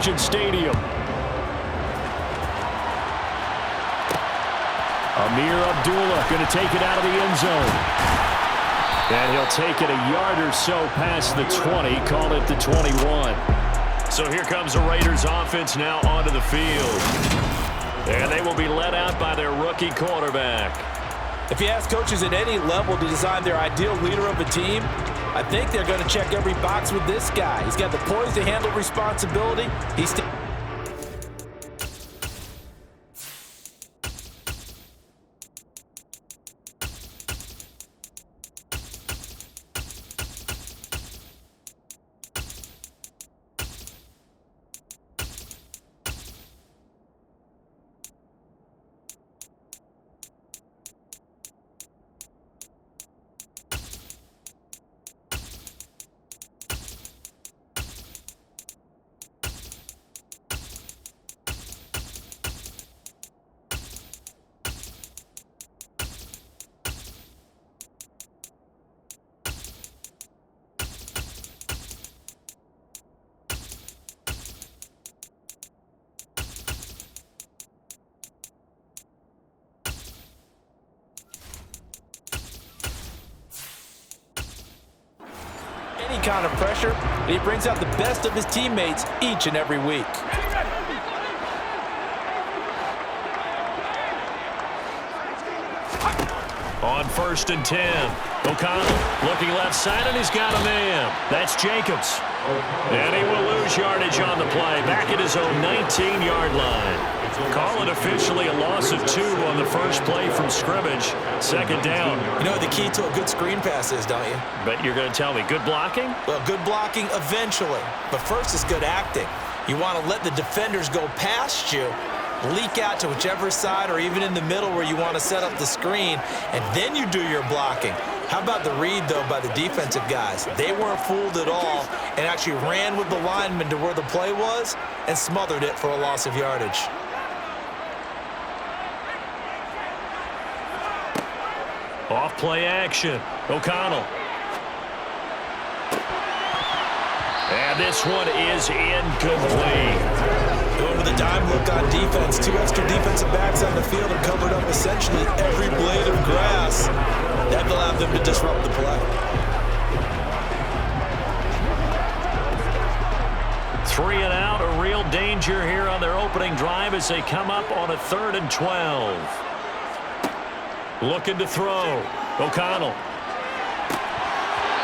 Allegiant Stadium. Amir Abdullah going to take it out of the end zone. And he'll take it a yard or so past the 20, call it the 21. So here comes the Raiders offense now onto the field. And they will be led out by their rookie quarterback. If you ask coaches at any level to design their ideal leader of a team, I think they're going to check every box with this guy. He's got the poise to handle responsibility. Any kind of pressure, and he brings out the best of his teammates each and every week. On 1st and 10, O'Connell looking left side, and he's got a man. That's Jacobs. And he will lose yardage on the play, back at his own 19-yard line. Call it officially a loss of 2 on the first play from scrimmage. 2nd down. You know what the key to a good screen pass is, don't you? But you're going to tell me, good blocking? Well, good blocking eventually. But first is good acting. You want to let the defenders go past you, leak out to whichever side or even in the middle where you want to set up the screen, and then you do your blocking. How about the read, though, by the defensive guys? They weren't fooled at all and actually ran with the lineman to where the play was and smothered it for a loss of yardage. Off play action. O'Connell. And this one is incomplete. Going with a dime look on defense. 2 extra defensive backs on the field and covered up essentially every blade of grass. That allowed them to disrupt the play. 3 and out, a real danger here on their opening drive as they come up on a 3rd and 12. Looking to throw. O'Connell.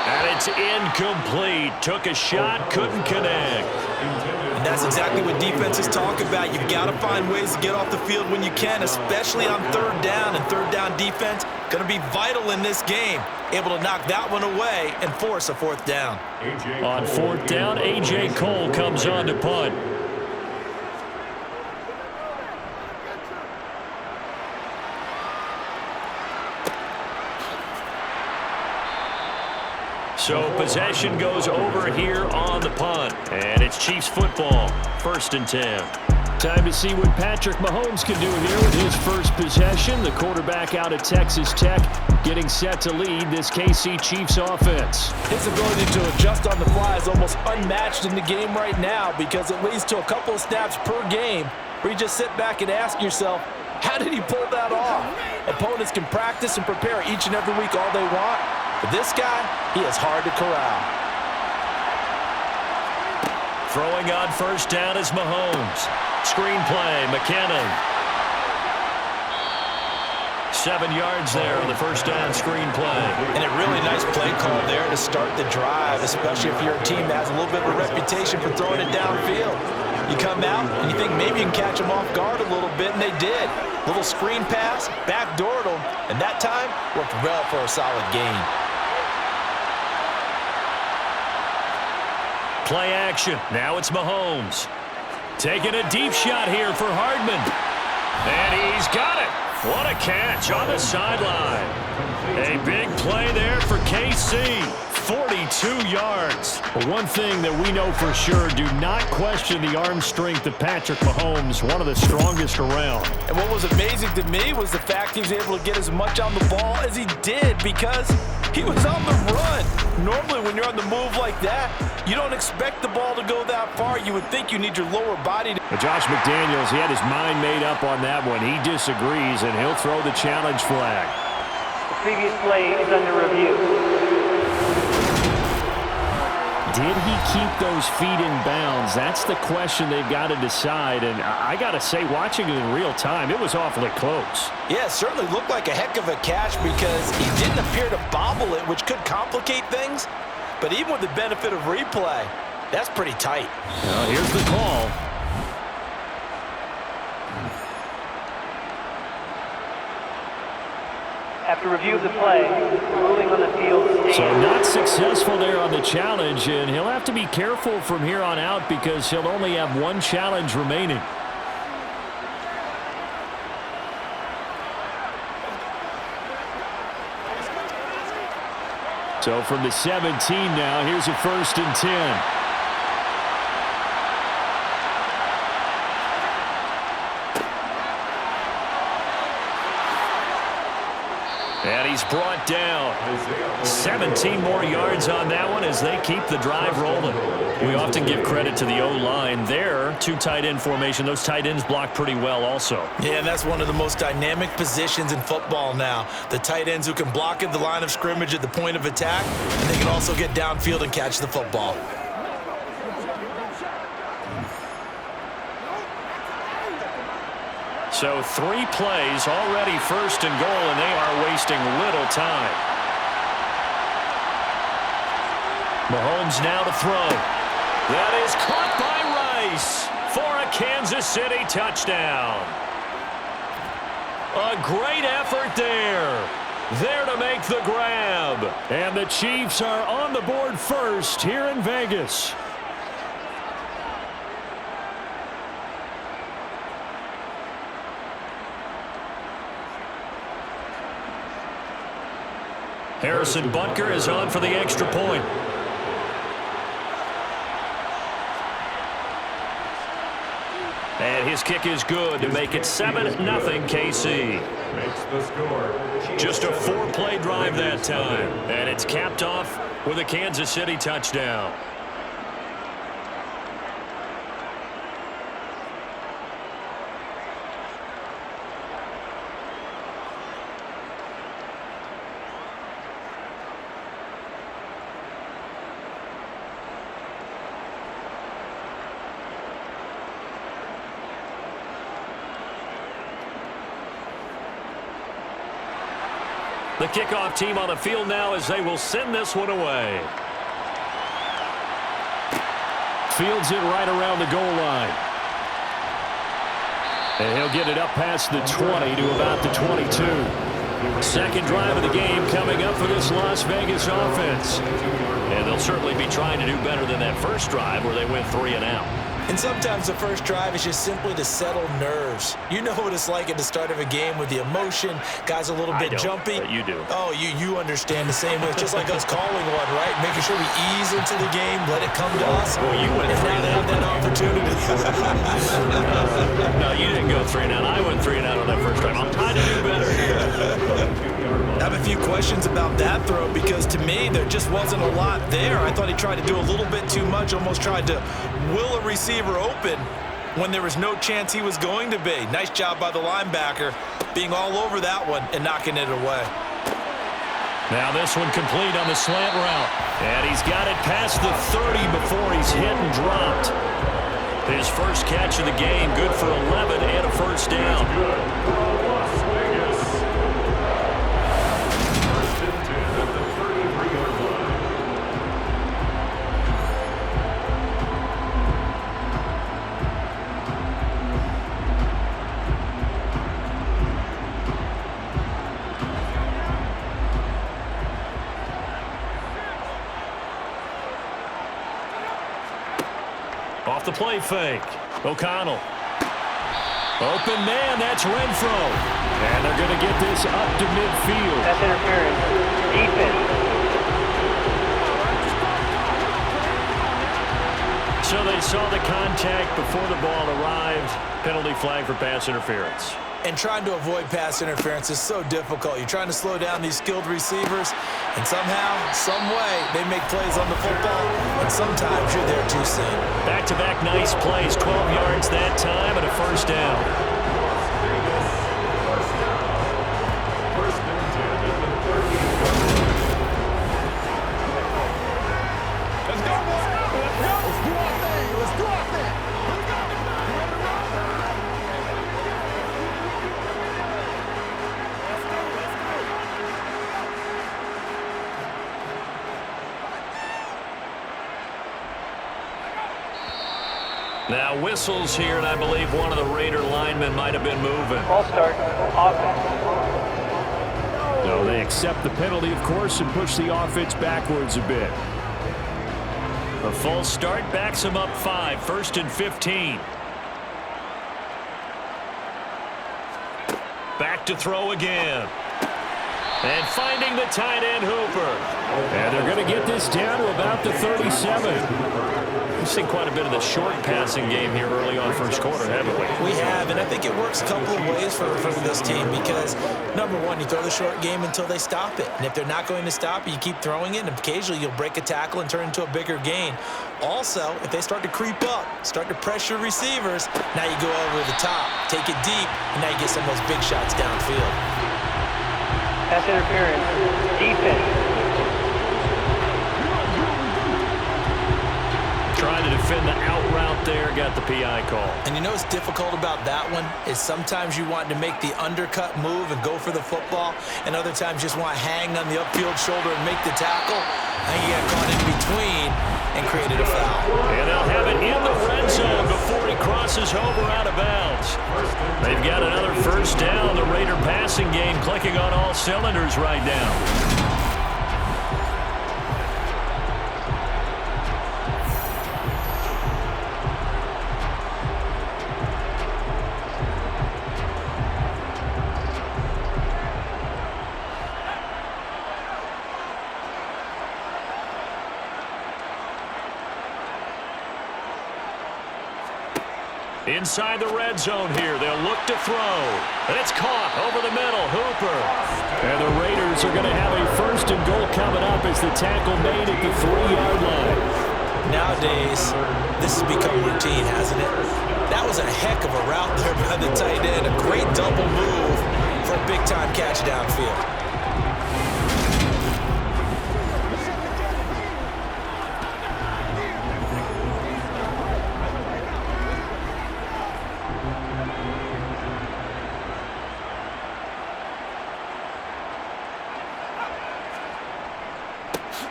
And it's incomplete. Took a shot, couldn't connect. And that's exactly what defenses talk about. You've got to find ways to get off the field when you can, especially on 3rd down. And 3rd down defense going to be vital in this game. Able to knock that one away and force a 4th down. On 4th down, A.J. Cole comes on to punt. So possession goes over here on the punt. And it's Chiefs football, 1st and 10. Time to see what Patrick Mahomes can do here with his first possession. The quarterback out at Texas Tech getting set to lead this KC Chiefs offense. His ability to adjust on the fly is almost unmatched in the game right now because it leads to a couple of snaps per game where you just sit back and ask yourself, how did he pull that off? Opponents can practice and prepare each and every week all they want. But this guy, he is hard to corral. Throwing on 1st down is Mahomes. Screen play, McKinnon. 7 yards there on the 1st down screen play. And a really nice play call there to start the drive, especially if you're a team that has a little bit of a reputation for throwing it downfield. You come out and you think maybe you can catch them off guard a little bit, and they did. Little screen pass, backdoored them, and that time worked well for a solid gain. Play action. Now it's Mahomes. Taking a deep shot here for Hardman. And he's got it. What a catch on the sideline. A big play there for KC. 42 yards. Well, one thing that we know for sure, do not question the arm strength of Patrick Mahomes, one of the strongest around. And what was amazing to me was the fact he was able to get as much on the ball as he did because he was on the run. Normally when you're on the move like that, You don't expect the ball to go that far. You would think you need your lower body to... But Josh McDaniels, he had his mind made up on that one. He disagrees, and he'll throw the challenge flag. The previous play is under review. Did he keep those feet in bounds? That's the question they've got to decide. And I got to say, watching it in real time, it was awfully close. Yeah, it certainly looked like a heck of a catch because he didn't appear to bobble it, which could complicate things. But even with the benefit of replay, that's pretty tight. Well, here's the call. After review of the play, the ruling on the field stands. So not successful there on the challenge, and he'll have to be careful from here on out because he'll only have one challenge remaining. So from the 17 now, here's a 1st and 10. And he's brought down. 17 more yards on that one as they keep the drive rolling. We often give credit to the O-line there. 2 tight end formation. Those tight ends block pretty well also. Yeah, and that's one of the most dynamic positions in football now. The tight ends who can block at the line of scrimmage at the point of attack, and they can also get downfield and catch the football. So 3 plays, already 1st and goal, and they are wasting little time. Mahomes now to throw. That is caught by Rice for a Kansas City touchdown. A great effort there. There to make the grab. And the Chiefs are on the board first here in Vegas. Harrison Butker is on for the extra point. And his kick is good to make it 7-0 KC. Just a 4-play drive that time. And it's capped off with a Kansas City touchdown. The kickoff team on the field now as they will send this one away. Fields it right around the goal line. And he'll get it up past the 20 to about the 22. Second drive of the game coming up for this Las Vegas offense. And they'll certainly be trying to do better than that first drive where they went 3 and out. And sometimes the first drive is just simply to settle nerves. You know what it's like at the start of a game with the emotion. Guys a little bit jumpy. But you do. Oh, you understand the same way. It's just like us calling one, right? Making sure we ease into the game, let it come to us. Well, you went and 3 now and they out. have that opportunity. No, you didn't go 3 and out. I went 3 and out on that first drive. I'm trying to do better here. I have a few questions about that throw because to me there just wasn't a lot there. I thought he tried to do a little bit too much, almost tried to will a receiver open when there was no chance he was going to be. Nice job by the linebacker being all over that one and knocking it away. Now this one complete on the slant route. And he's got it past the 30 before he's hit and dropped. His first catch of the game, good for 11 and a first down. Off the play fake. O'Connell. Open man, that's Renfro. And they're going to get this up to midfield. That's interference. Defense. So they saw the contact before the ball arrived. Penalty flag for pass interference. And trying to avoid pass interference is so difficult. You're trying to slow down these skilled receivers, and somehow, some way, they make plays on the football, and sometimes you're there too soon. Back-to-back nice plays, 12 yards that time and a first down. Now whistles here, and I believe one of the Raider linemen might have been moving. Ball start, offense. So they accept the penalty, of course, and push the offense backwards a bit. A false start backs him up 5, 1st and 15. Back to throw again. And finding the tight end Hooper. And they're going to get this down to about the 37. We've seen quite a bit of the short passing game here early on first quarter, haven't we? We have, and I think it works a couple of ways for this team because, number one, you throw the short game until they stop it. And if they're not going to stop it, you keep throwing it, and occasionally you'll break a tackle and turn into a bigger gain. Also, if they start to creep up, start to pressure receivers, now you go over the top, take it deep, and now you get some of those big shots downfield. Pass interference, defense. Trying to defend the out route there, got the PI call. And you know what's difficult about that one is sometimes you want to make the undercut move and go for the football, and other times you just want to hang on the upfield shoulder and make the tackle. And you got caught in between and created a foul. And they'll have it in the red zone before he crosses over out of bounds. They've got another first down. The Raider passing game clicking on all cylinders right now. Inside the red zone here, they'll look to throw. And it's caught over the middle, Hooper. And the Raiders are going to have a first and goal coming up as the tackle made at the 3-yard line. Nowadays, this has become routine, hasn't it? That was a heck of a route there by the tight end. A great double move for a big-time catch downfield.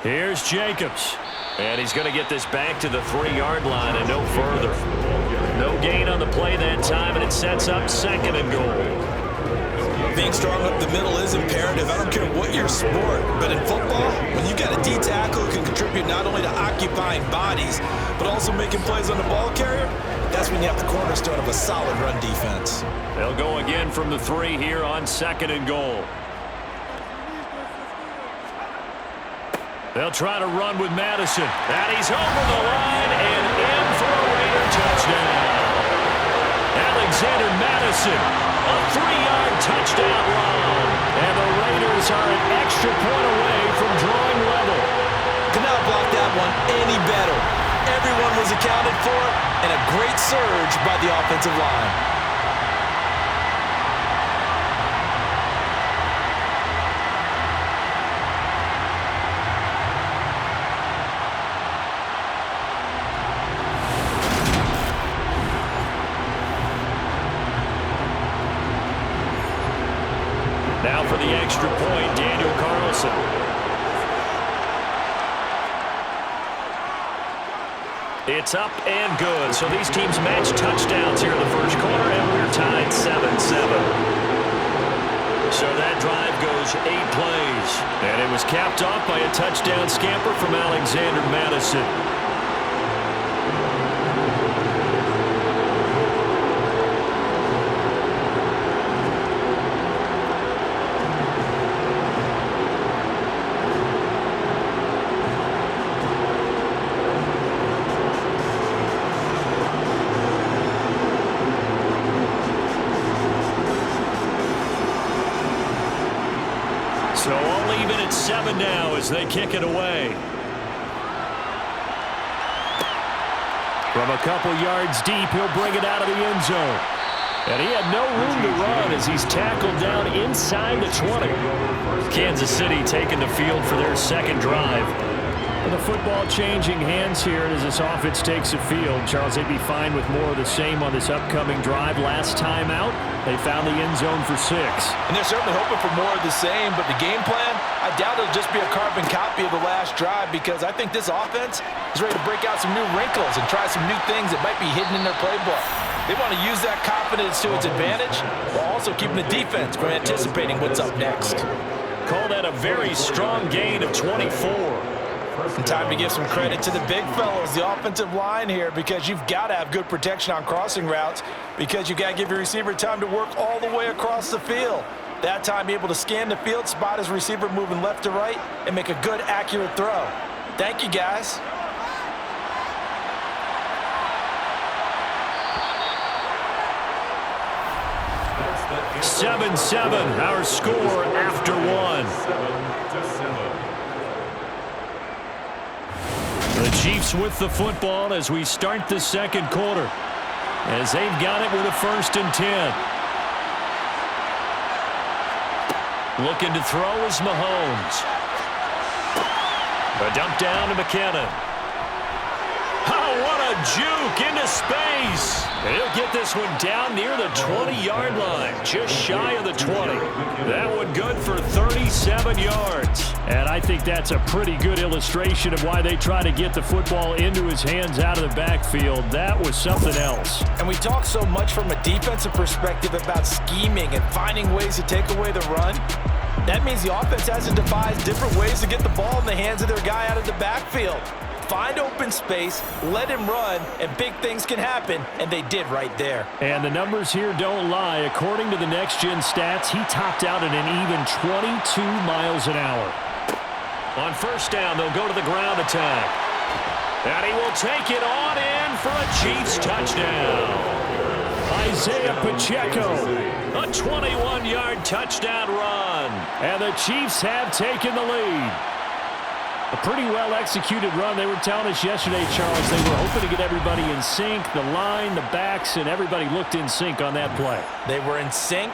Here's Jacobs. And he's going to get this back to the 3-yard line and no further. No gain on the play that time, and it sets up 2nd and goal. Being strong up the middle is imperative. I don't care what your sport, but in football, when you've got a D tackle who can contribute not only to occupying bodies, but also making plays on the ball carrier, that's when you have the cornerstone of a solid run defense. They'll go again from the 3 here on 2nd and goal. They'll try to run with Madison. And he's over the line and in for a Raider touchdown. Alexander Madison, a 3-yard touchdown run. And the Raiders are an extra point away from drawing level. Could not block that one any better. Everyone was accounted for, and a great surge by the offensive line. Now for the extra point, Daniel Carlson. It's up and good. So these teams match touchdowns here in the first quarter, and we're tied 7-7. So that drive goes 8 plays. And it was capped off by a touchdown scamper from Alexander Madison. 7 now as they kick it away. From a couple yards deep, he'll bring it out of the end zone. And he had no room to run as he's tackled down inside the 20. Kansas City taking the field for their second drive. And the football changing hands here as this offense takes the field. Charles, they'd be fine with more of the same on this upcoming drive. Last time out, they found the end zone for 6. And they're certainly hoping for more of the same, but the game plan, I doubt it'll just be a carbon copy of the last drive because I think this offense is ready to break out some new wrinkles and try some new things that might be hidden in their playbook. They want to use that confidence to its advantage while also keeping the defense from anticipating what's up next. Call that a very strong gain of 24. And time to give some credit to the big fellows, the offensive line here, because you've got to have good protection on crossing routes because you've got to give your receiver time to work all the way across the field. That time, be able to scan the field, spot his receiver moving left to right, and make a good, accurate throw. Thank you, guys. Seven, our score after 1. The Chiefs with the football as we start the second quarter, as they've got it with a 1st and 10. Looking to throw is Mahomes. A dump down to McKinnon. Oh, what a juke into space. And he'll get this one down near the 20-yard line, just shy of the 20. That one good for 37 yards. And I think that's a pretty good illustration of why they try to get the football into his hands out of the backfield. That was something else. And we talk so much from a defensive perspective about scheming and finding ways to take away the run. That means the offense has to devise different ways to get the ball in the hands of their guy out of the backfield. Find open space, let him run, and big things can happen, and they did right there. And the numbers here don't lie. According to the next-gen stats, he topped out at an even 22 miles an hour. On 1st down, they'll go to the ground attack. And he will take it on in for a Chiefs touchdown. Isaiah Pacheco, a 21-yard touchdown run. And the Chiefs have taken the lead. A pretty well-executed run. They were telling us yesterday, Charles, they were hoping to get everybody in sync, the line, the backs, and everybody looked in sync on that play. They were in sync,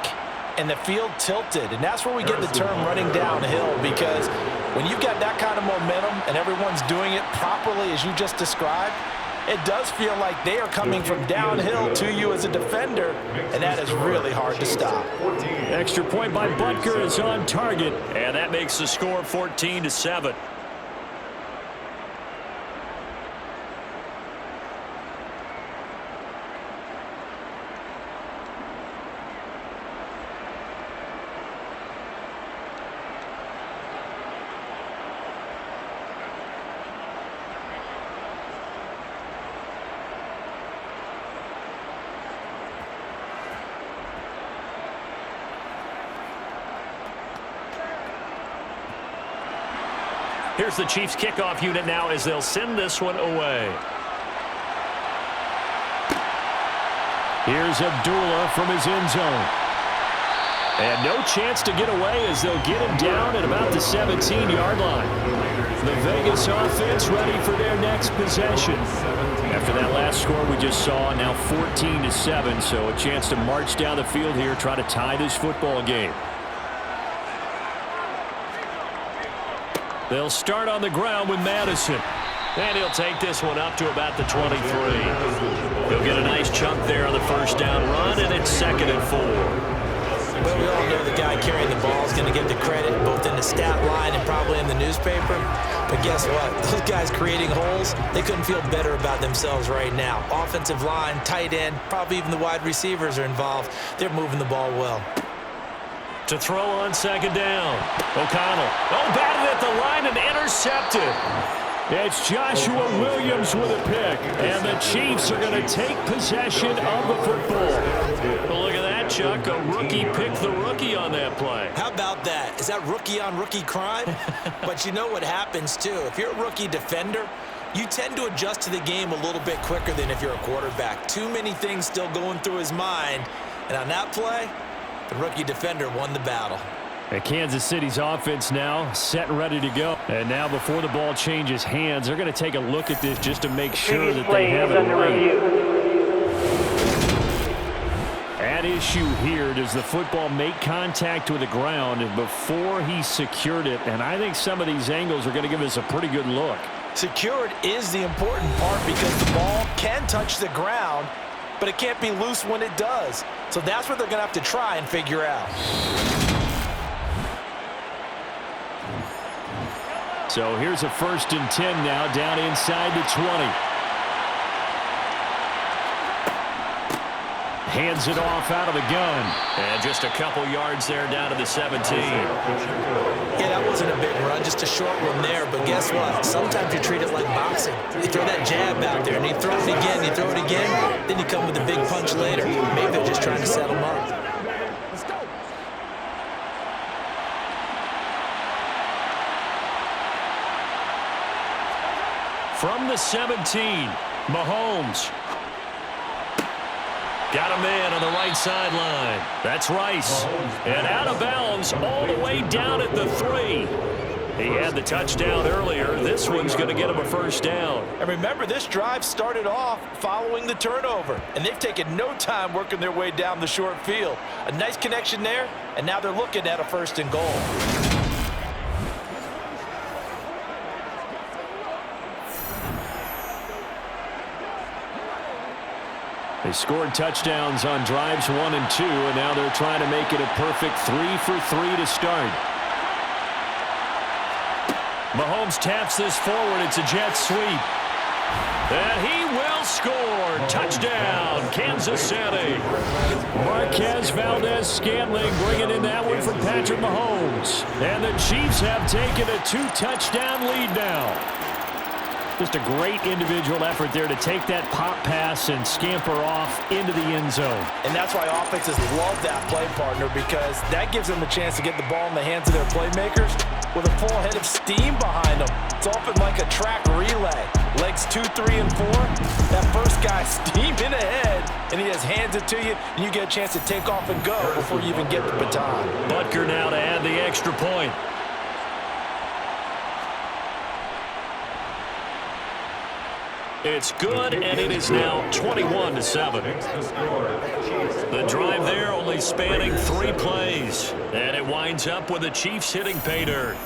and the field tilted. And that's where we get the term running downhill, because when you've got that kind of momentum and everyone's doing it properly as you just described, it does feel like they are coming from downhill to you as a defender, and that is really hard to stop. Extra point by Butker is on target, and that makes the score 14-7. Here's the Chiefs kickoff unit now as they'll send this one away. Here's Abdullah from his end zone. And no chance to get away as they'll get him down at about the 17-yard line. The Vegas offense ready for their next possession. After that last score we just saw, now 14-7, so a chance to march down the field here, try to tie this football game. They'll start on the ground with Madison. And he'll take this one up to about the 23. He'll get a nice chunk there on the 1st down run, and it's 2nd and 4. Well, we all know the guy carrying the ball is going to get the credit both in the stat line and probably in the newspaper. But guess what? Those guys creating holes, they couldn't feel better about themselves right now. Offensive line, tight end, probably even the wide receivers are involved. They're moving the ball well. To throw on 2nd down. O'Connell. Oh, batted at the line and intercepted. It's Joshua Williams with a pick. And the Chiefs are going to take possession of the football. Well, look at that, Chuck. A rookie picked the rookie on that play. How about that? Is that rookie-on-rookie crime? But you know what happens, too. If you're a rookie defender, you tend to adjust to the game a little bit quicker than if you're a quarterback. Too many things still going through his mind. And on that play, the rookie defender won the battle. And Kansas City's offense now set and ready to go. And now before the ball changes hands, they're going to take a look at this just to make sure that they have it right. At issue here, does the football make contact with the ground before he secured it? And I think some of these angles are going to give us a pretty good look. Secured is the important part because the ball can touch the ground, but it can't be loose when it does. So that's what they're going to have to try and figure out. So here's a 1st and 10 now, down inside the 20. Hands it off out of the gun. And just a couple yards there down to the 17. Yeah, that wasn't a big run, just a short one there. But guess what? Sometimes you treat it like boxing. You throw that jab out there, and you throw it again, you throw it again, then you come with a big punch later. Maybe they're just trying to set them up. From the 17, Mahomes. Got a man on the right sideline. That's Rice. And out of bounds all the way down at the 3. He had the touchdown earlier. This one's going to get him a 1st down. And remember, this drive started off following the turnover. And they've taken no time working their way down the short field. A nice connection there, and now they're looking at a 1st and goal. They scored touchdowns on drives 1 and 2, and now they're trying to make it a perfect 3 for 3 to start. Mahomes taps this forward. It's a jet sweep. And he will score. Touchdown, Kansas City. Marquez Valdez-Scantling bringing in that one for Patrick Mahomes. And the Chiefs have taken a 2-touchdown lead now. Just a great individual effort there to take that pop pass and scamper off into the end zone. And that's why offenses love that play, partner, because that gives them a chance to get the ball in the hands of their playmakers with a full head of steam behind them. It's often like a track relay. Legs 2, 3, and 4. That first guy steaming ahead, and he just hands it to you, and you get a chance to take off and go before you even get the baton. Butker now to add the extra point. It's good, and it is now 21-7. The drive there only spanning 3 plays, and it winds up with the Chiefs hitting pay dirt.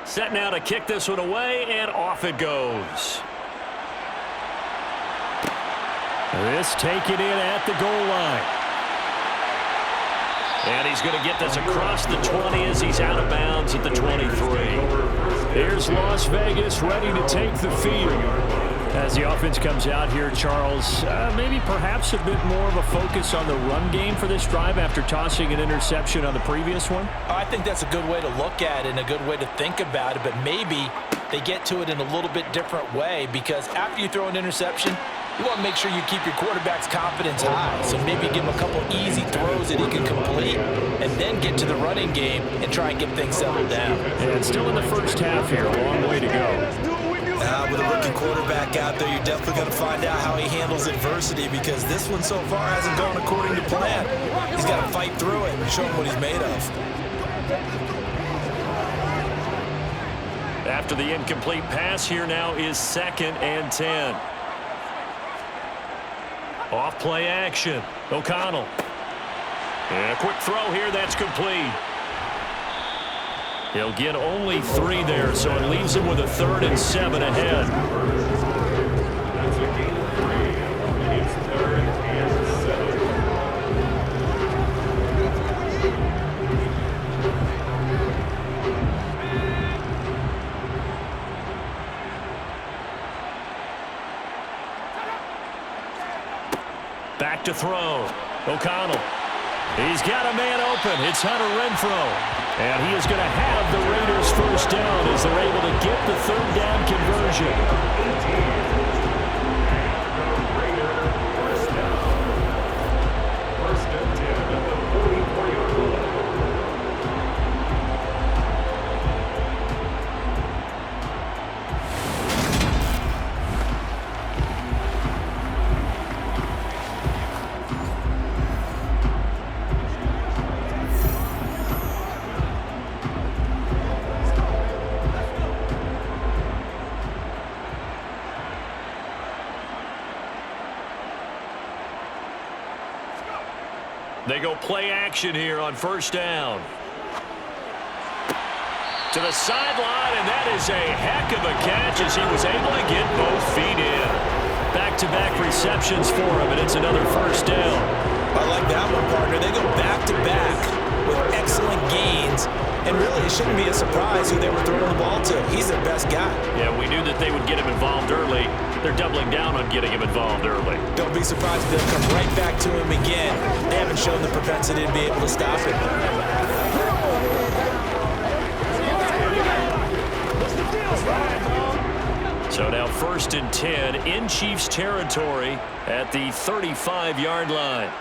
Set now to kick this one away, and off it goes. This taken in at the goal line. And he's going to get this across the 20 as he's out of bounds at the 23. Here's Las Vegas ready to take the field. As the offense comes out here, Charles, maybe perhaps a bit more of a focus on the run game for this drive after tossing an interception on the previous one? I think that's a good way to look at it and a good way to think about it, but maybe they get to it in a little bit different way, because after you throw an interception, you want to make sure you keep your quarterback's confidence high. So maybe give him a couple easy throws that he can complete and then get to the running game and try and get things settled down. And still in the first half here, a long way to go. With a rookie quarterback out there, you're definitely going to find out how he handles adversity, because this one so far hasn't gone according to plan. He's got to fight through it and show him what he's made of. After the incomplete pass, here now is 2nd and 10. Off play action. O'Connell. And a quick throw here, that's complete. He'll get only 3 there, so it leaves him with a 3rd and 7 ahead. Back to throw. O'Connell. He's got a man open. It's Hunter Renfrow. And he is going to have the Raiders first down as they're able to get the third down conversion. They go play action here on first down. To the sideline, and that is a heck of a catch as he was able to get both feet in. Back-to-back receptions for him, and it's another first down. I like that one, partner. They go back-to-back with excellent gains, and really it shouldn't be a surprise who they were throwing the ball to. He's their best guy. Yeah, we knew that they would get him involved early. They're doubling down on getting him involved early. Don't be surprised if they'll come right back to him again. They haven't shown the propensity to be able to stop him. So now 1st and 10 in Chiefs territory at the 35-yard line.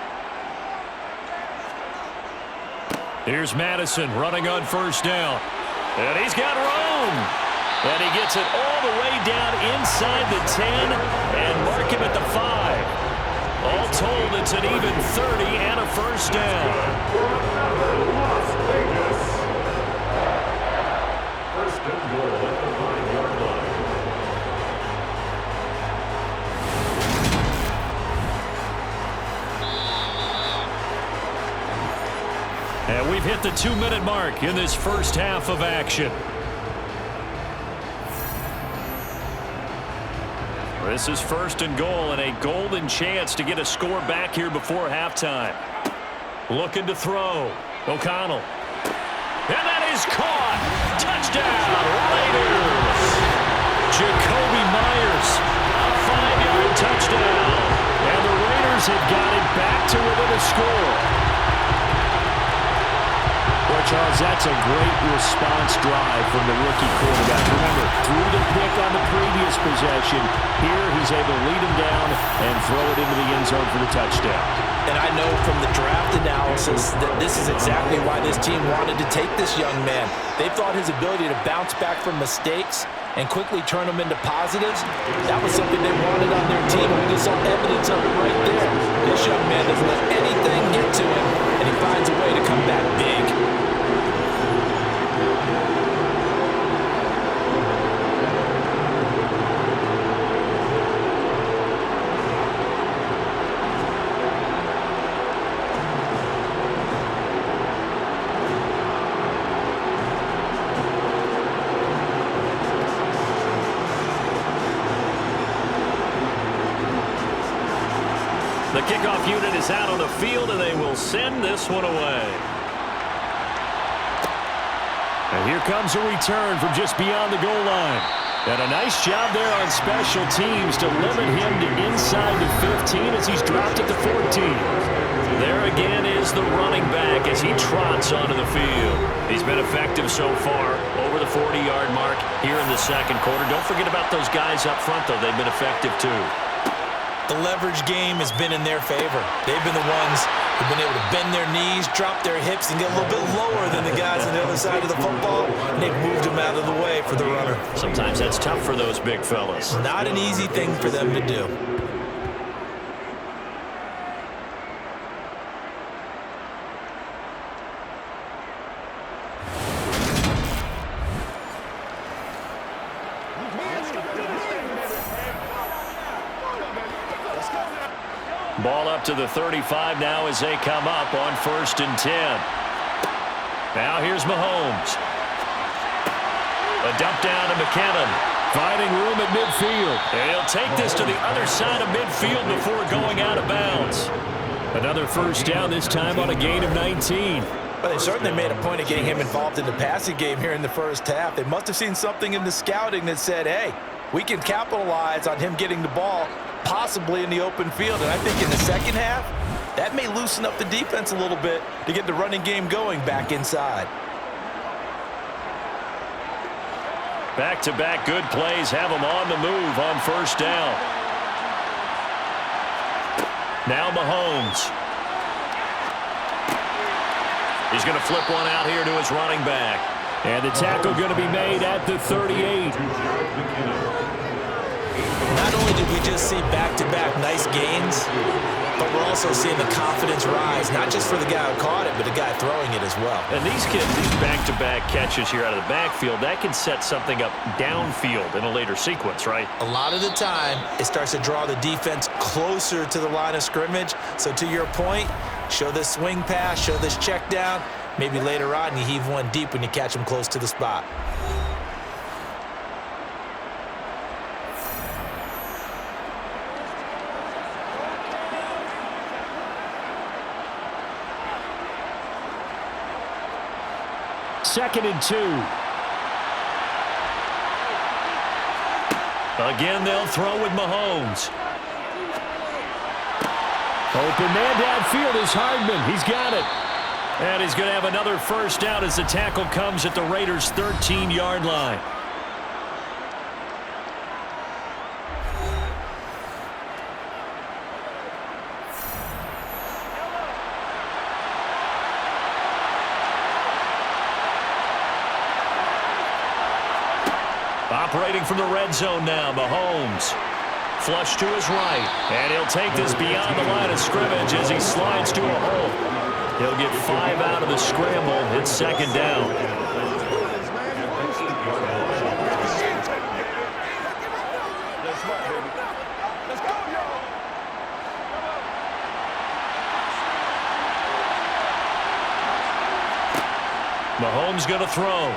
Here's Madison running on first down. And he's got room. And he gets it all the way down inside the 10 and mark him at the 5. All told, it's an even 30 and a first down. Las Vegas. First and goal at the 5-yard line. And we've hit the 2-minute mark in this first half of action. This is 1st and goal and a golden chance to get a score back here before halftime. Looking to throw. O'Connell. And that is caught. Touchdown, Raiders. Jacoby Myers. A 5-yard touchdown. And the Raiders have got it back to within a score. Well, Charles, that's a great response drive from the rookie quarterback. Remember, threw the pick on the previous possession. Here he's able to lead him down and throw it into the end zone for the touchdown. And I know from the draft analysis that this is exactly why this team wanted to take this young man. They thought his ability to bounce back from mistakes and quickly turn them into positives, that was something they wanted on their team. We just saw evidence of it right there. This young man doesn't let anything get to him, and he finds a way to come back big. The kickoff unit is out on the field, and they will send this one away. And here comes a return from just beyond the goal line. And a nice job there on special teams to limit him to inside the 15 as he's dropped at the 14. There again is the running back as he trots onto the field. He's been effective so far over the 40-yard mark here in the second quarter. Don't forget about those guys up front, though. They've been effective, too. The leverage game has been in their favor. They've been the ones who've been able to bend their knees, drop their hips, and get a little bit lower than the guys on the other side of the football, and they've moved them out of the way for the runner. Sometimes that's tough for those big fellas. Not an easy thing for them to do. Ball up to the 35 now as they come up on 1st and 10. Now here's Mahomes. A dump down to McKinnon. Finding room at midfield. And he'll take this to the other side of midfield before going out of bounds. Another first down, this time on a gain of 19. Well, they certainly made a point of getting him involved in the passing game here in the first half. They must have seen something in the scouting that said, hey, we can capitalize on him getting the ball possibly in the open field. And I think in the second half, that may loosen up the defense a little bit to get the running game going back inside. Back-to-back good plays have them on the move on first down. Now Mahomes. He's going to flip one out here to his running back. And the tackle going to be made at the 38. Not only did we just see back-to-back nice gains, but we're also seeing the confidence rise, not just for the guy who caught it, but the guy throwing it as well. And these back-to-back catches here out of the backfield, that can set something up downfield in a later sequence, right? A lot of the time, it starts to draw the defense closer to the line of scrimmage. So to your point, show this swing pass, show this check down. Maybe later on, you heave one deep when you catch them close to the spot. Second and 2. Again, they'll throw with Mahomes. Open man downfield is Hardman. He's got it. And he's going to have another first down as the tackle comes at the Raiders' 13-yard line. Operating from the red zone now, Mahomes. Flush to his right. And he'll take this beyond the line of scrimmage as he slides to a hole. He'll get 5 out of the scramble. It's second down. Mahomes going to throw.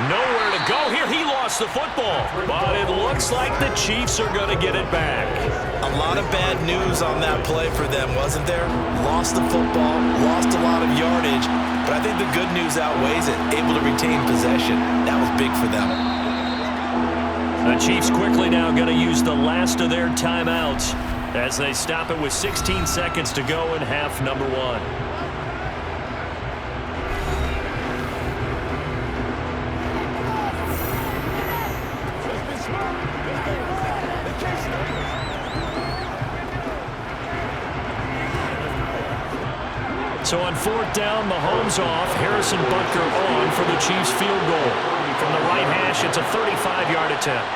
Nowhere to go here. He lost the football. But it looks like the Chiefs are going to get it back. A lot of bad news on that play for them, wasn't there? Lost the football, lost a lot of yardage. But I think the good news outweighs it. Able to retain possession. That was big for them. The Chiefs quickly now going to use the last of their timeouts as they stop it with 16 seconds to go in half number 1. So on fourth down, Mahomes off, Harrison Butker on for the Chiefs field goal. From the right hash, it's a 35-yard attempt.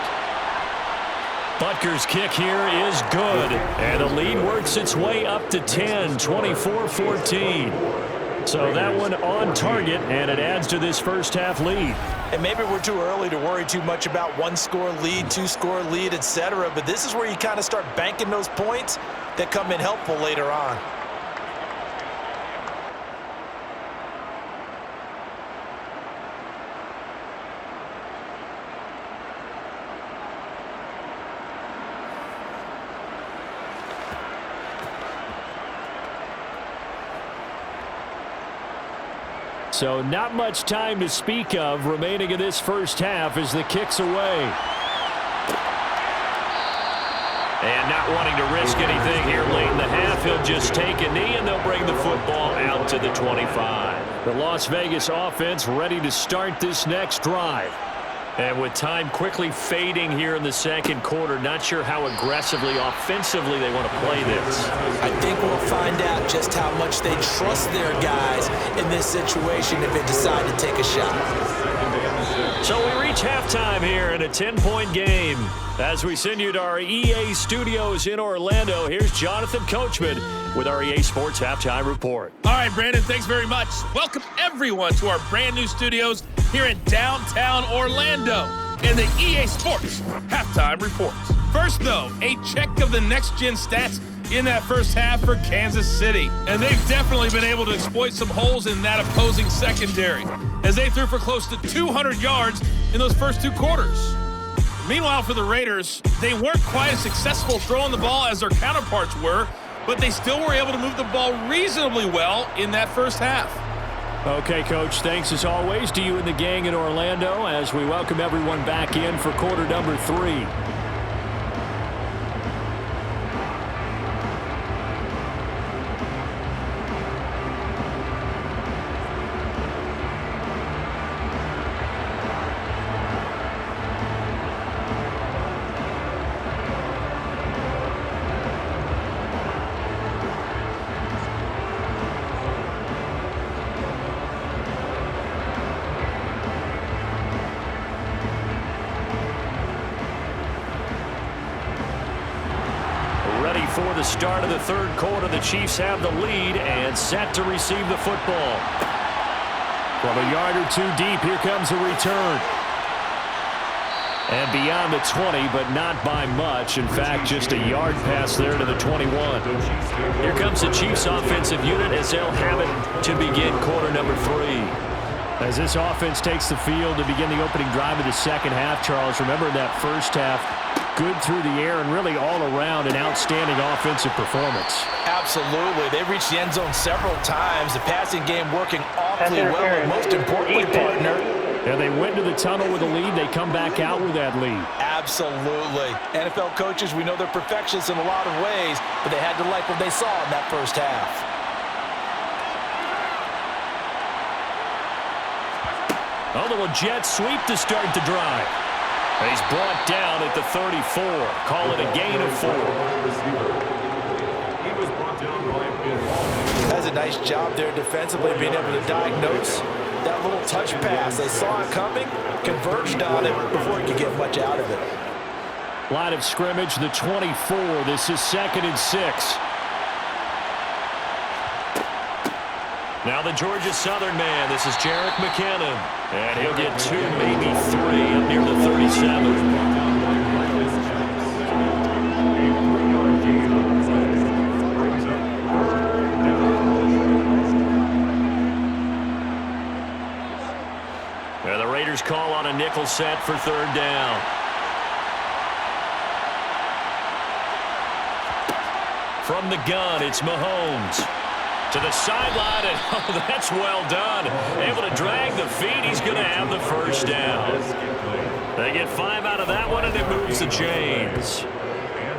Butker's kick here is good, and the lead works its way up to 10, 24-14. So that one on target, and it adds to this first half lead. And maybe we're too early to worry too much about one-score lead, two-score lead, etc. But this is where you kind of start banking those points that come in helpful later on. So not much time to speak of remaining in this first half as the kick's away. And not wanting to risk anything here late in the half, he'll just take a knee and they'll bring the football out to the 25. The Las Vegas offense ready to start this next drive. And with time quickly fading here in the second quarter, not sure how aggressively, offensively they want to play this. I think we'll find out just how much they trust their guys in this situation if they decide to take a shot. So we reach halftime here in a 10-point game. As we send you to our EA studios in Orlando, here's Jonathan Coachman with our EA Sports Halftime Report. All right, Brandon, thanks very much. Welcome, everyone, to our brand-new studios here in downtown Orlando in the EA Sports Halftime Report. First, though, a check of the next-gen stats in that first half for Kansas City. And they've definitely been able to exploit some holes in that opposing secondary as they threw for close to 200 yards in those first two quarters. Meanwhile, for the Raiders, they weren't quite as successful throwing the ball as their counterparts were, but they still were able to move the ball reasonably well in that first half. Okay, Coach, thanks as always to you and the gang in Orlando as we welcome everyone back in for quarter number 3. before the start of the third quarter. The Chiefs have the lead and set to receive the football. From a yard or two deep, here comes a return. And beyond the 20, but not by much. In fact, just a yard pass there to the 21. Here comes the Chiefs offensive unit as they'll have it to begin quarter number 3. As this offense takes the field to begin the opening drive of the second half, Charles, remember that first half, good through the air and really all around an outstanding offensive performance. Absolutely. They reached the end zone several times. The passing game working awfully well, and most importantly, partner, yeah, they went to the tunnel with a lead. They come back out with that lead. Absolutely. NFL coaches, we know they're perfectionists in a lot of ways, but they had to like what they saw in that first half. A little jet sweep to start the drive. He's brought down at the 34. Call it a gain of 4. He was brought down by That's a nice job there defensively, being able to diagnose that little touch pass. They saw it coming, converged on it before he could get much out of it. Line of scrimmage, the 24. This is 2nd and 6. Now the Georgia Southern man. This is Jerick McKinnon. And he'll get 2, maybe 3 up near the 37. And the Raiders call on a nickel set for 3rd down. From the gun, it's Mahomes. To the sideline, and oh, that's well done. Able to drag the feet. He's going to have the first down. They get 5 out of that one, and it moves the chains.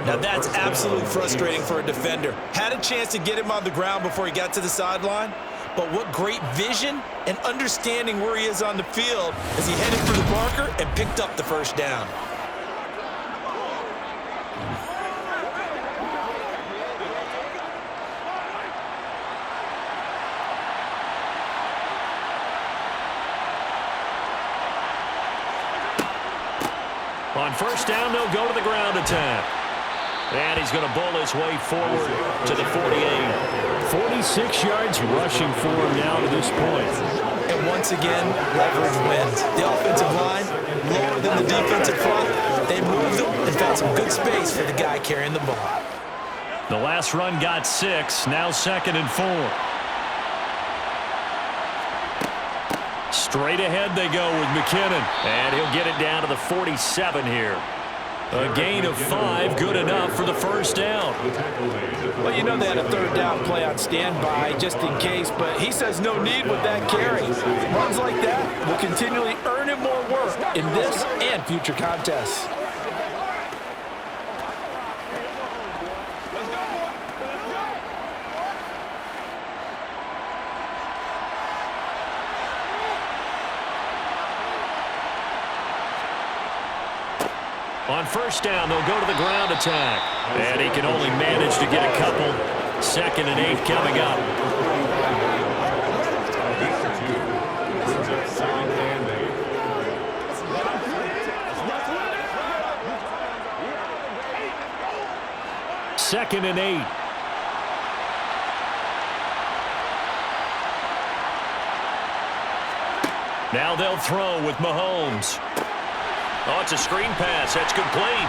Now that's absolutely frustrating for a defender. Had a chance to get him on the ground before he got to the sideline, but what great vision and understanding where he is on the field as he headed for the marker and picked up the first down. On 1st down, they'll go to the ground attack. And he's going to bowl his way forward to the 48. 46 yards rushing for him now to this point. And once again, leverage wins. The offensive line, lower than the defensive front. They moved him and found some good space for the guy carrying the ball. The last run got 6, now 2nd and 4. Straight ahead they go with McKinnon. And he'll get it down to the 47 here. A gain of 5, good enough for the first down. Well, you know they had a 3rd down play on standby just in case, but he says no need with that carry. Runs like that will continually earn him more work in this and future contests. On 1st down, they'll go to the ground attack. And he can only manage to get a couple. 2nd and 8 coming up. Second and 8. Now they'll throw with Mahomes. Oh, it's a screen pass. That's complete.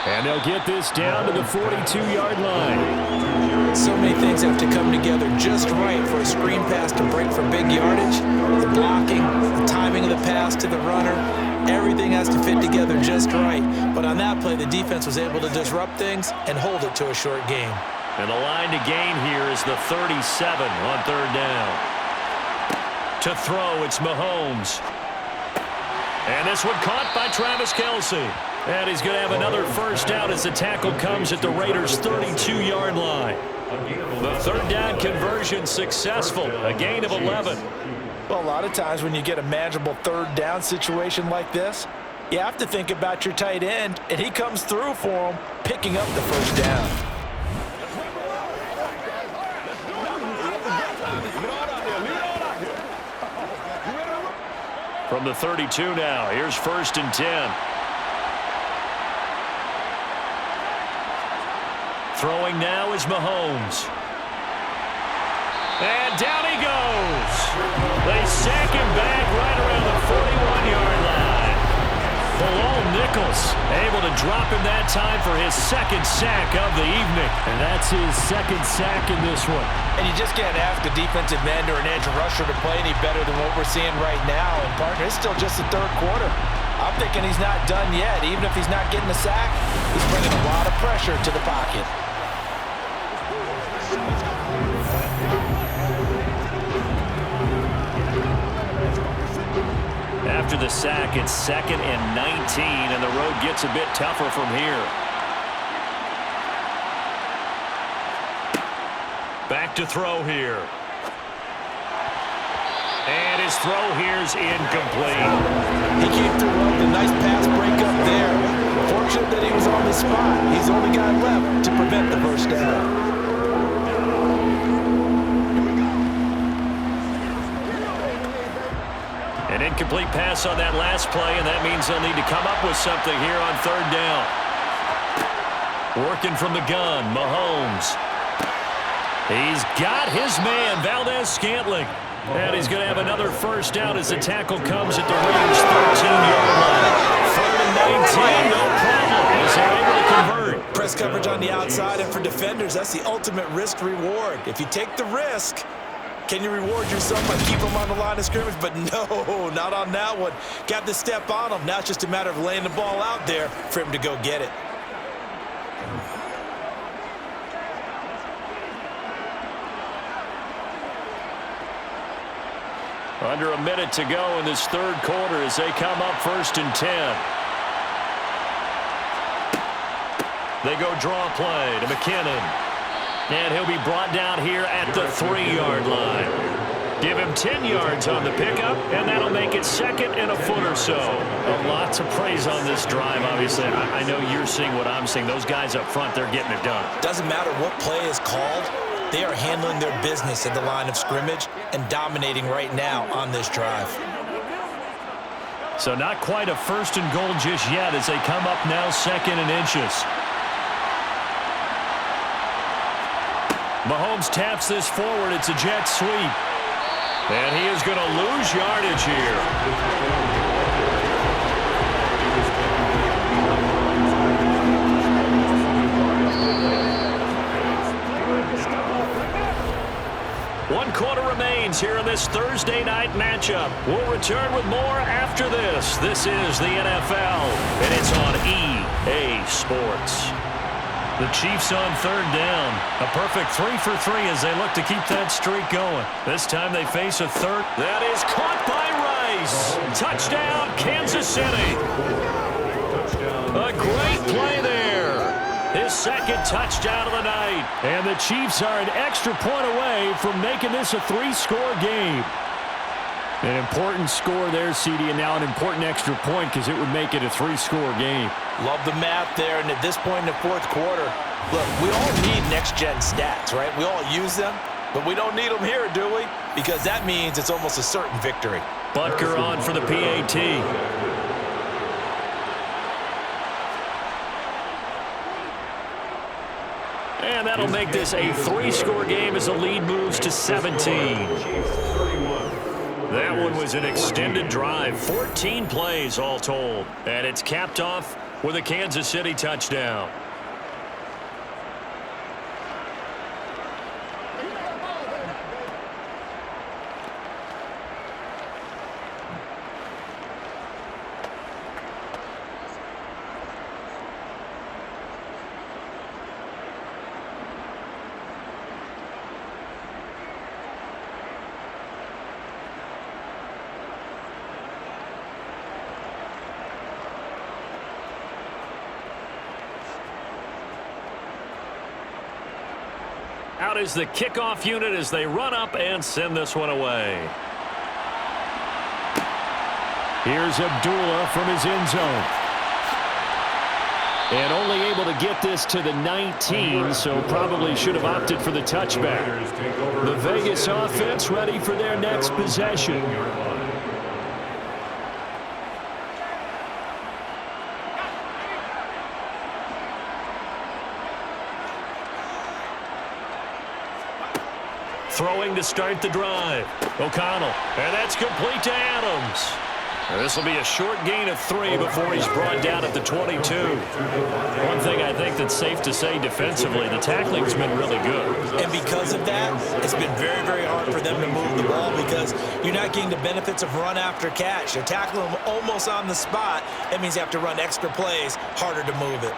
And they'll get this down to the 42-yard line. So many things have to come together just right for a screen pass to break for big yardage. The blocking, the timing of the pass to the runner, everything has to fit together just right. But on that play, the defense was able to disrupt things and hold it to a short gain. And the line to gain here is the 37 on 3rd down. To throw, it's Mahomes. And this one caught by Travis Kelce. And he's going to have another first down as the tackle comes at the Raiders' 32-yard line. The 3rd down conversion successful, a gain of 11. Well, a lot of times when you get a manageable 3rd down situation like this, you have to think about your tight end, and he comes through for him, picking up the first down. From the 32 now, here's 1st and 10. Throwing now is Mahomes. And down he goes. They sack him back right around the 41-yard line. Malone Nichols able to drop him that time for his second sack of the evening. And that's his second sack in this one. And you just can't ask a defensive end or an edge rusher to play any better than what we're seeing right now. And, partner, it's still just the third quarter. I'm thinking he's not done yet. Even if he's not getting a sack, he's bringing a lot of pressure to the pocket. After the sack, it's 2nd and 19, and the road gets a bit tougher from here. Back to throw here. And his throw here's incomplete. He came through well with a nice pass breakup there. Fortunate that he was on the spot. He's the only guy left to prevent the first down. An incomplete pass on that last play, and that means they'll need to come up with something here on third down. Working from the gun, Mahomes. He's got his man, Valdez-Scantling. And he's going to have another first down as the tackle comes at the range 13-yard line. 3rd and 19, no problem, as they're able to convert. Press coverage on the outside, and for defenders, that's the ultimate risk-reward. If you take the risk, can you reward yourself by keeping them on the line of scrimmage? But no, not on that one. Got to step on him. Now it's just a matter of laying the ball out there for him to go get it. Under a minute to go in this third quarter as they come up 1st and 10. They go draw play to McKinnon. And he'll be brought down here at the 3-yard line. Give him 10 yards on the pickup, and that'll make it 2nd and a foot or so. Lots of praise on this drive, obviously. I know you're seeing what I'm seeing. Those guys up front, they're getting it done. Doesn't matter what play is called. They are handling their business at the line of scrimmage and dominating right now on this drive. So not quite a 1st and goal just yet as they come up now 2nd and inches. Mahomes taps this forward. It's a jet sweep. And he is going to lose yardage here. One quarter remains here in this Thursday night matchup. We'll return with more after this. This is the NFL, and it's on EA Sports. The Chiefs on 3rd down. A perfect 3 for 3 as they look to keep that streak going. This time they face a third. That is caught by Rice. Touchdown, Kansas City. A great play there. His 2nd touchdown of the night. And the Chiefs are an extra point away from making this a 3-score game. An important score there, CD, and now an important extra point because it would make it a 3-score game. Love the math there, and at this point in the fourth quarter, look, we all need next-gen stats, right? We all use them, but we don't need them here, do we? Because that means it's almost a certain victory. Butker on for the PAT. And that'll make this a 3-score game as the lead moves to 17. That one was an extended drive, 14 plays all told. And it's capped off with a Kansas City touchdown. Out is the kickoff unit as they run up and send this one away. Here's Abdullah from his end zone. And only able to get this to the 19, so probably should have opted for the touchback. The Vegas offense ready for their next possession. Throwing to start the drive. O'Connell. And that's complete to Adams. This will be a short gain of 3 before he's brought down at the 22. One thing I think that's safe to say defensively, the tackling's been really good. And because of that, it's been very, very hard for them to move the ball because you're not getting the benefits of run after catch. They're tackling them almost on the spot. That means you have to run extra plays, harder to move it.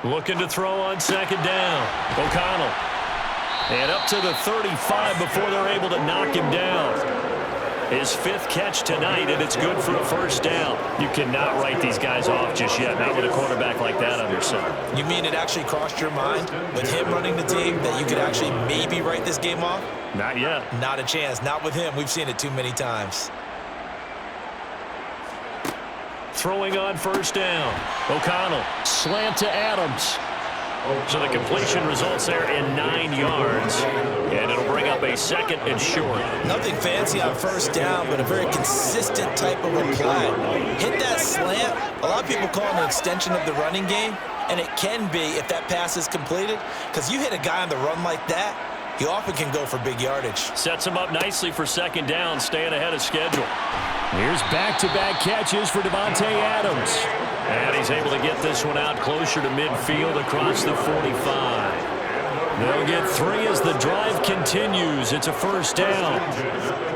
Looking to throw on second down. O'Connell. And up to the 35 before they're able to knock him down. His 5th catch tonight, and it's good for a first down. You cannot write these guys off just yet, not with a quarterback like that under center. You mean it actually crossed your mind with him running the team that you could actually maybe write this game off? Not yet. Not a chance. Not with him. We've seen it too many times. Throwing on first down. O'Connell. Slant to Adams. So the completion results there in 9 yards. And it'll bring up a 2nd and short. Nothing fancy on first down, but a very consistent type of a play. Hit that slant. A lot of people call it an extension of the running game, and it can be if that pass is completed, because you hit a guy on the run like that, he often can go for big yardage. Sets him up nicely for second down, staying ahead of schedule. Here's back-to-back catches for Davante Adams. And he's able to get this one out closer to midfield across the 45. They'll get 3 as the drive continues. It's a first down.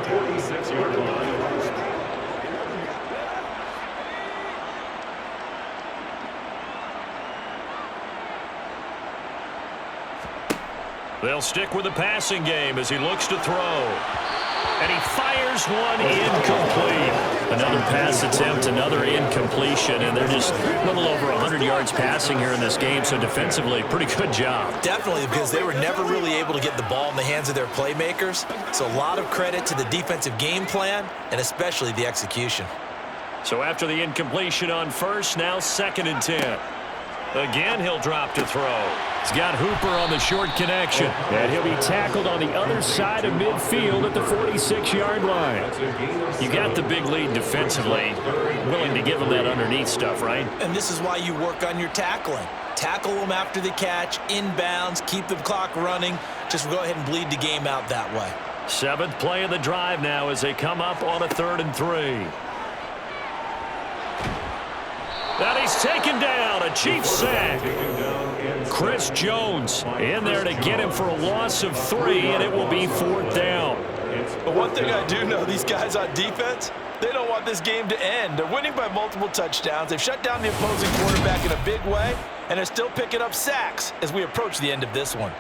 46-yard line. They'll stick with the passing game as he looks to throw. And he fires one incomplete. Another pass attempt, another incompletion, and they're just a little over 100 yards passing here in this game, so defensively, pretty good job. Definitely, because they were never really able to get the ball in the hands of their playmakers, so a lot of credit to the defensive game plan and especially the execution. So after the incompletion on first, now 2nd and 10. Again, he'll drop to throw. He's got Hooper on the short connection. And he'll be tackled on the other side of midfield at the 46-yard line. You got the big lead defensively. Willing to give him that underneath stuff, right? And this is why you work on your tackling. Tackle them after the catch, inbounds, keep the clock running. Just go ahead and bleed the game out that way. 7th play of the drive now as they come up on a 3rd and 3. And he's taken down, a Chiefs sack. Chris Jones in there to get him for a loss of 3, and it will be 4th down. But one thing I do know, these guys on defense, they don't want this game to end. They're winning by multiple touchdowns. They've shut down the opposing quarterback in a big way, and they're still picking up sacks as we approach the end of this one.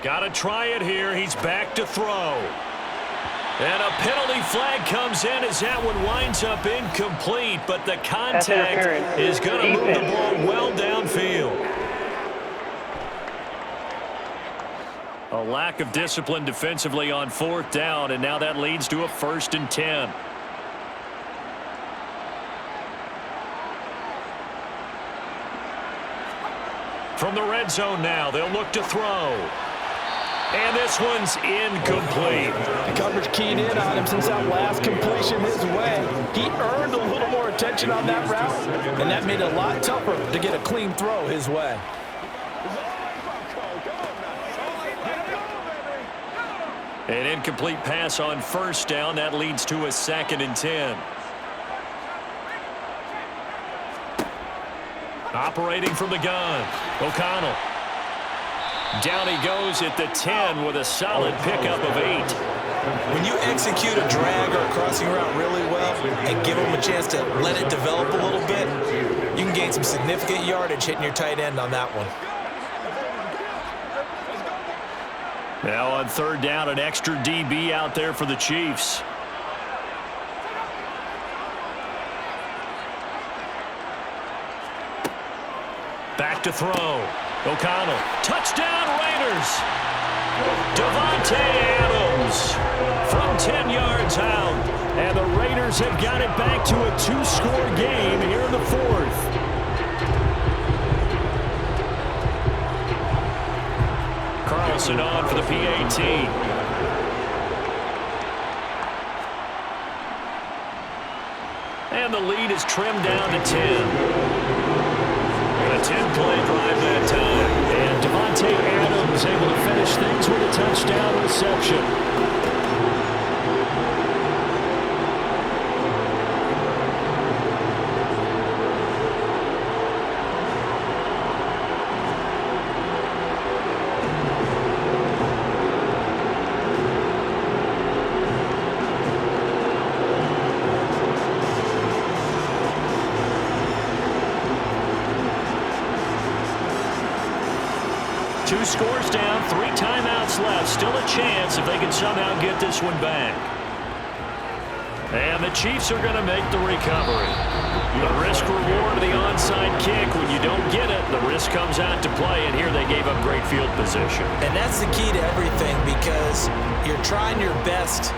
Got to try it here. He's back to throw. And a penalty flag comes in as that one winds up incomplete, but the contact is going to move the ball well downfield. A lack of discipline defensively on 4th down, and now that leads to a 1st and 10. From the red zone now, they'll look to throw. And this one's incomplete. The coverage keyed in on him since that last completion his way. He earned a little more attention on that route, and that made it a lot tougher to get a clean throw his way. An incomplete pass on first down. That leads to a 2nd and 10. Operating from the gun, O'Connell. Down he goes at the 10 with a solid pickup of 8. When you execute a drag or a crossing route really well and give them a chance to let it develop a little bit, you can gain some significant yardage hitting your tight end on that one. Now on 3rd down, an extra DB out there for the Chiefs. Back to throw. O'Connell. Touchdown Raiders. Davante Adams from 10 yards out. And the Raiders have got it back to a 2-score game here in the fourth. Carlson on for the PAT. And the lead is trimmed down to 10. A 10-play drive that time. And Devontae Adams able to finish things with a touchdown reception. Two scores down, 3 timeouts left. Still a chance if they can somehow get this one back. And the Chiefs are going to make the recovery. The risk-reward of the onside kick. When you don't get it, the risk comes out to play, and here they gave up great field position. And that's the key to everything, because you're trying your best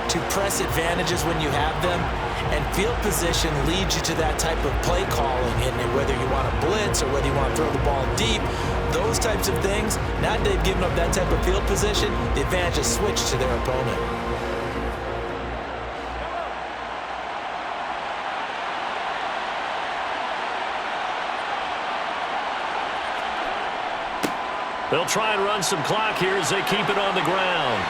to press advantages when you have them, and field position leads you to that type of play calling, and whether you want to blitz or whether you want to throw the ball deep, those types of things. Now that they've given up that type of field position, the advantage is switched to their opponent. They'll try and run some clock here as they keep it on the ground.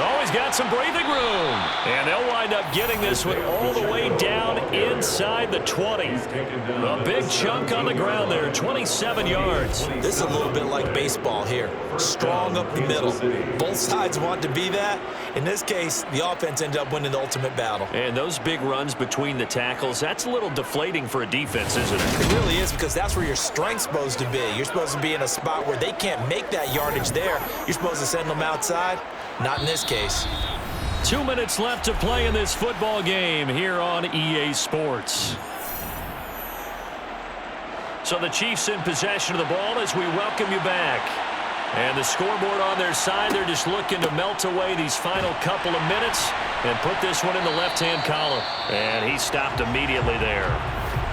Oh, he's got some breathing room. And they'll wind up getting this one all the way down inside the 20. A big chunk on the ground there, 27 yards. This is a little bit like baseball here. Strong up the middle. Both sides want to be that. In this case, the offense ended up winning the ultimate battle. And those big runs between the tackles, that's a little deflating for a defense, isn't it? It really is, because that's where your strength's supposed to be. You're supposed to be in a spot where they can't make that yardage there. You're supposed to send them outside. Not in this case. 2 minutes left to play in this football game here on EA Sports. So the Chiefs in possession of the ball as we welcome you back. And the scoreboard on their side, they're just looking to melt away these final couple of minutes and put this one in the left-hand column. And he stopped immediately there.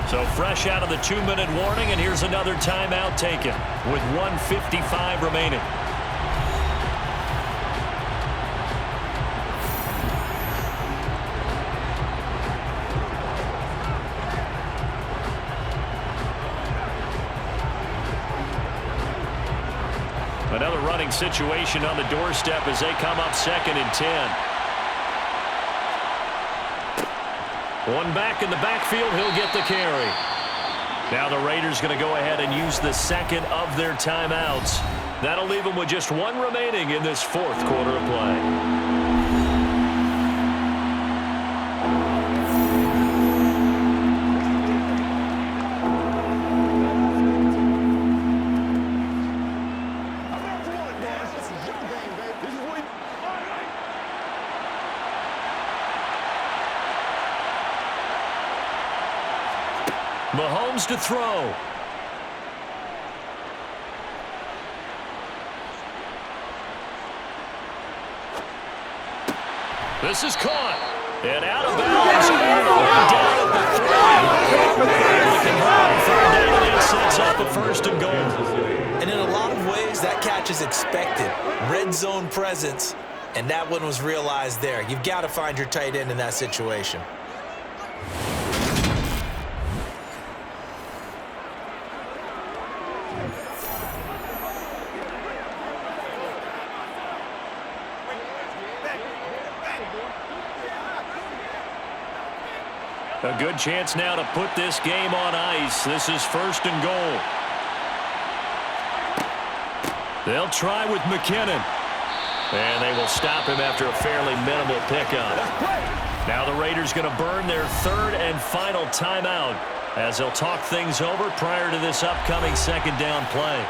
So fresh out of the 2-minute warning, and here's another timeout taken with 1:55 remaining. Another running situation on the doorstep as they come up 2nd and 10. One back in the backfield, he'll get the carry. Now the Raiders going to go ahead and use the second of their timeouts. That'll leave them with just one remaining in this 4th quarter of play. Mahomes to throw. This is caught. And out of bounds. Down at the 3. Looking hard. 3rd down, and it sets up a 1st and goal. And in a lot of ways, that catch is expected. Red zone presence, and that one was realized there. You've got to find your tight end in that situation. A good chance now to put this game on ice. This is 1st and goal. They'll try with McKinnon. And they will stop him after a fairly minimal pickup. Now the Raiders going to burn their 3rd and final timeout as they'll talk things over prior to this upcoming 2nd down play.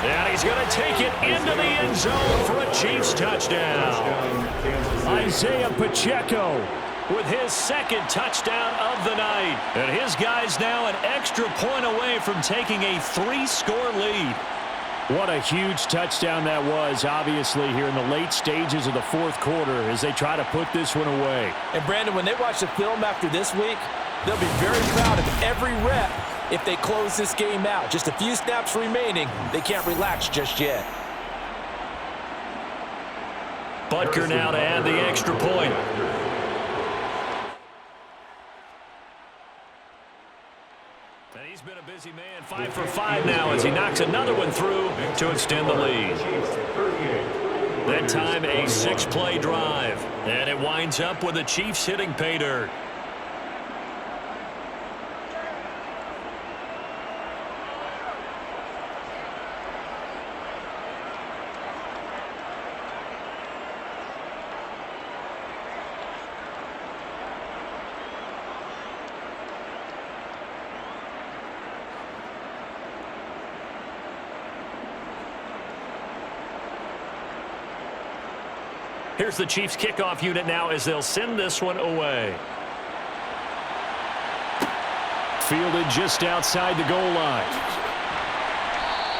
And he's going to take it into the end zone for a Chiefs touchdown. Isaiah Pacheco with his second touchdown of the night. And his guy's now an extra point away from taking a 3-score lead. What a huge touchdown that was, obviously, here in the late stages of the fourth quarter as they try to put this one away. And, Brandon, when they watch the film after this week, they'll be very proud of every rep if they close this game out. Just a few snaps remaining. They can't relax just yet. Butker now to add the extra point. And he's been a busy man, 5 for 5 now as he knocks another one through to extend the lead. That time a 6-play drive. And it winds up with the Chiefs hitting pay dirt. Here's the Chiefs kickoff unit now as they'll send this one away. Fielded just outside the goal line.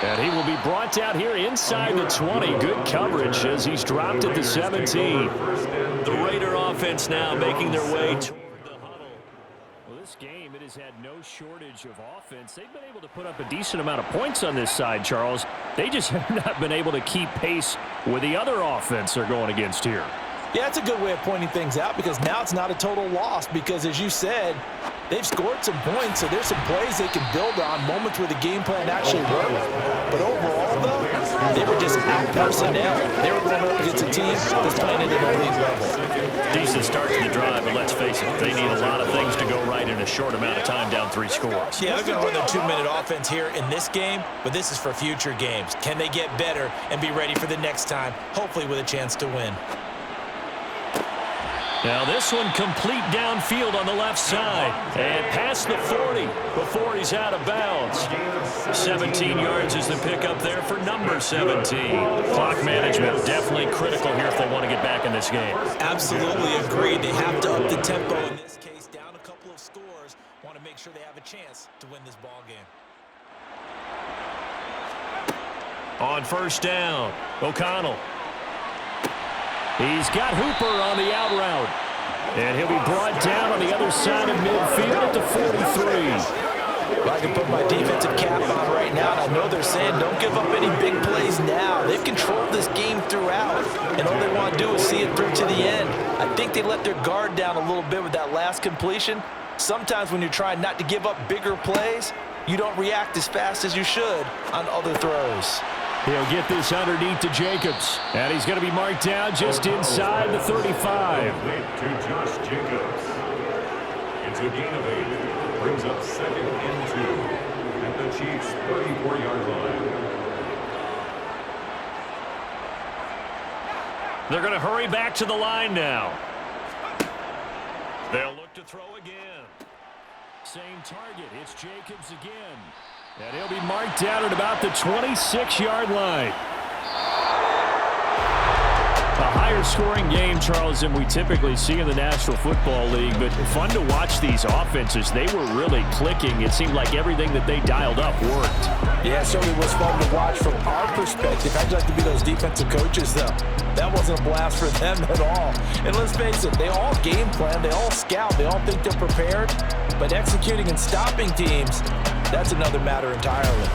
And he will be brought down here inside the 20. Good coverage as he's dropped at the 17. The Raider offense now making their way toward the huddle. Well, this game, it has had no shortage of offense. They've been able to put up a decent amount of points on this side, Charles. They just have not been able to keep pace with the other offense they're going against here. Yeah, that's a good way of pointing things out because now it's not a total loss because, as you said, they've scored some points, so there's some plays they can build on, moments where the game plan actually worked. But overall, though, they were just out-personnel. They were going up against a team that's playing at an elite level. Decent start to the drive, but let's face it, they need a lot of things to go right in a short amount of time down 3 scores. Yeah, they're going to run their 2-minute offense here in this game, but this is for future games. Can they get better and be ready for the next time, hopefully with a chance to win? Now this one complete downfield on the left side and past the 40 before he's out of bounds. 17 yards is the pickup there for number 17. Clock management definitely critical here if they want to get back in this game. Absolutely agreed. They have to up the tempo in this case. Down a couple of scores. Want to make sure they have a chance to win this ball game. On first down, O'Connell. He's got Hooper on the out route. And he'll be brought down on the other side of midfield at the 43. Well, I can put my defensive cap on right now, and I know they're saying don't give up any big plays now. They've controlled this game throughout, and all they want to do is see it through to the end. I think they let their guard down a little bit with that last completion. Sometimes when you're trying not to give up bigger plays, you don't react as fast as you should on other throws. He'll get this underneath to Jacobs. And he's going to be marked down just inside the 35. To Josh Jacobs. It's a gain of 8. Brings up 2nd and 2 at the Chiefs' 34-yard line. They're going to hurry back to the line now. They'll look to throw again. Same target. It's Jacobs again. And he'll be marked down at about the 26-yard line. A higher scoring game, Charles, than we typically see in the National Football League, but fun to watch these offenses. They were really clicking. It seemed like everything that they dialed up worked. Yeah, it certainly was fun to watch from our perspective. I'd like to be those defensive coaches, though. That wasn't a blast for them at all. And let's face it, they all game plan, they all scout, they all think they're prepared, but executing and stopping teams, that's another matter entirely.